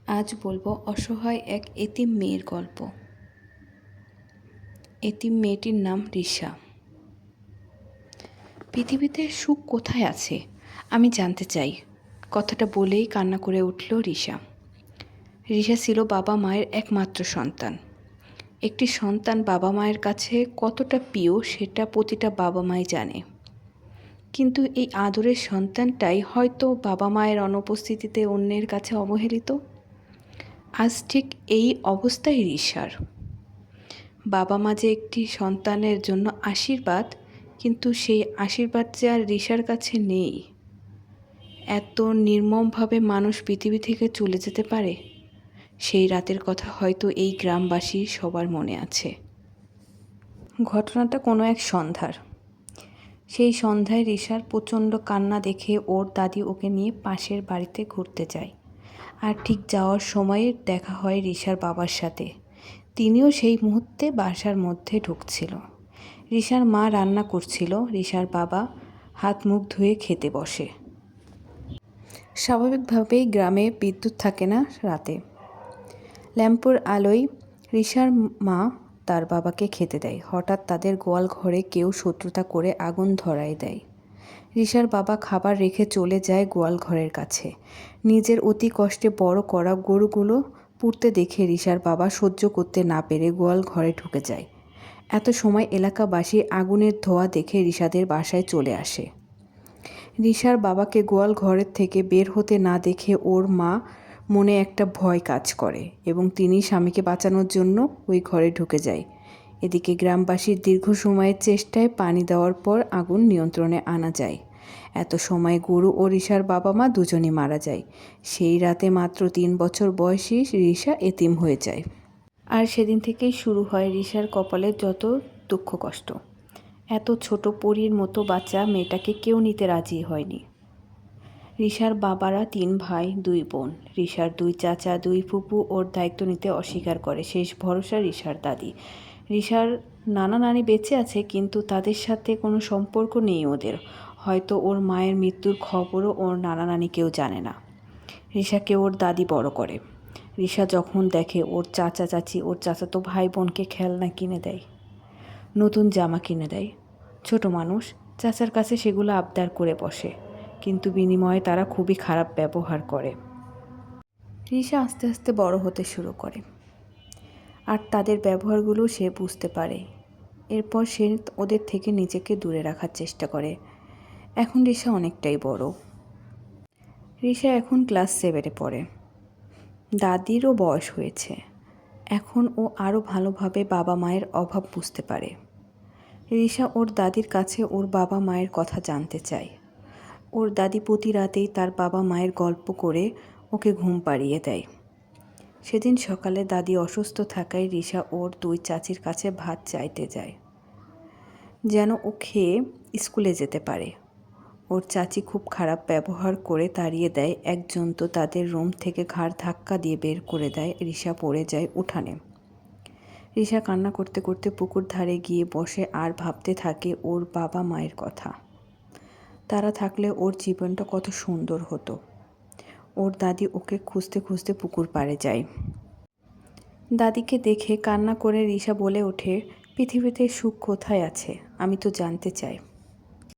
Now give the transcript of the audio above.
আজ বলবো অসহায় এক এতিম মেয়ের গল্প। এতিম মেয়েটির নাম রিশা। পৃথিবীতে সুখ কোথায় আছে আমি জানতে চাই, কথাটা বলেই কান্না করে উঠল রিশা। রিশা ছিল বাবা মায়ের একমাত্র সন্তান। একটি সন্তান বাবা মায়ের কাছে কতটা প্রিয় সেটা প্রতিটা বাবা মাই জানে, কিন্তু এই আদরের সন্তানটাই হয়তো বাবা মায়ের অনুপস্থিতিতে অন্যের কাছে অবহেলিত। আজ ঠিক এই অবস্থায় রিশার। বাবা মা যে একটি সন্তানের জন্য আশীর্বাদ, কিন্তু সেই আশীর্বাদ যে আর রিশার কাছে নেই। এত নির্মমভাবে মানুষ পৃথিবী থেকে চলে যেতে পারে, সেই রাতের কথা হয়তো এই গ্রামবাসী সবার মনে আছে। ঘটনাটা কোনো এক সন্ধ্যার। সেই সন্ধ্যায় রিশার প্রচণ্ড কান্না দেখে ওর দাদি ওকে নিয়ে পাশের বাড়িতে ঘুরতে যায়। আর ঠিক যাওয়ার সময়ে দেখা হয় রিশার বাবার সাথে। তিনিও সেই মুহূর্তে বাসার মধ্যে ঢুকছিল। রিশার মা রান্না করছিল, রিশার বাবা হাত মুখ ধুয়ে খেতে বসে। স্বাভাবিকভাবেই গ্রামে বিদ্যুৎ থাকে না রাতে। ল্যাম্পের আলোয় রিশার মা তার বাবাকে খেতে দেয়। হঠাৎ তাদের গোয়াল ঘরে কেউ শত্রুতা করে আগুন ধরায় দেয়। রিশার বাবা খাবার রেখে চলে যায় গোয়াল ঘরের কাছে। নিজের অতি কষ্টে বড় করা গরুগুলো পুড়তে দেখে রিশার বাবা সহ্য করতে না পেরে গোয়াল ঘরে ঢুকে যায়। এত সময় এলাকাবাসী আগুনের ধোঁয়া দেখে রিশাদের বাসায় চলে আসে। রিশার বাবাকে গোয়াল ঘরের থেকে বের হতে না দেখে ওর মা মনে একটা ভয় কাজ করে এবং তিনি স্বামীকে বাঁচানোর জন্য ওই ঘরে ঢুকে যায়। এদিকে গ্রামবাসীর দীর্ঘ সময়ের চেষ্টায় পানি দেওয়ার পর আগুন নিয়ন্ত্রণে আনা যায়। এত সময় গরু ও রিশার বাবা মা দুজনই মারা যায়। সেই রাতে মাত্র 3 বছর বয়সী রিশা এতিম হয়ে যায়। আর সেদিন থেকেই শুরু হয় রিশার কপালে যত দুঃখ কষ্ট। এত ছোট পরীর মতো বাচ্চা মেয়েটাকে কেউ নিতে রাজি হয়নি। রিশার বাবারা 3 ভাই 2 বোন। রিশার 2 চাচা 2 ফুপু ওর দায়িত্ব নিতে অস্বীকার করে। শেষ ভরসা রিশার দাদি। রিশার নানা নানি বেঁচে আছে, কিন্তু তাদের সাথে কোনো সম্পর্ক নেই ওদের। হয়তো ওর মায়ের মৃত্যুর খবরও ওর নানা নানি কেউ জানে না। রিশাকে ওর দাদি বড় করে। রিশা যখন দেখে ওর চাচা চাচি ওর চাচাতো ভাই বোনকে খেলনা কিনে দেয়, নতুন জামা কিনে দেয়, ছোট মানুষ চাচার কাছে সেগুলো আবদার করে বসে, কিন্তু বিনিময়ে তারা খুবই খারাপ ব্যবহার করে। রিশা আস্তে আস্তে বড় হতে শুরু করে, আর তাদের ব্যবহারগুলো সে বুঝতে পারে। এরপর সে ওদের থেকে নিজেকে দূরে রাখার চেষ্টা করে। এখন রিশা অনেকটাই বড়। রিশা এখন ক্লাস 7-এ পড়ে। দাদিরও বয়স হয়েছে। এখন ও আরও ভালোভাবে বাবা মায়ের অভাব বুঝতে পারে। রিশা ওর দাদির কাছে ওর বাবা মায়ের কথা জানতে চায়। ওর দাদি প্রতি রাতেই তার বাবা মায়ের গল্প করে ওকে ঘুম পাড়িয়ে দেয়। সেদিন সকালে দাদি অসুস্থ থাকায় রিশা ওর 2 চাচির কাছে ভাত চাইতে যায়, যেন ও খেয়ে স্কুলে যেতে পারে। ওর চাচি খুব খারাপ ব্যবহার করে তাড়িয়ে দেয়। একজন তো তাদের রুম থেকে ঘাড় ধাক্কা দিয়ে বের করে দেয়। রিশা পড়ে যায় উঠানে। রিশা কান্না করতে করতে পুকুর ধারে গিয়ে বসে আর ভাবতে থাকে ওর বাবা মায়ের কথা। তারা থাকলে ওর জীবনটা কত সুন্দর হতো। ওর দাদি ওকে খুঁজতে খুঁজতে পুকুর পাড়ে যায়। দাদিকে দেখে কান্না করে রিশা বলে ওঠে, পৃথিবীতে সুখ কোথায় আছে আমি তো জানতে চাই।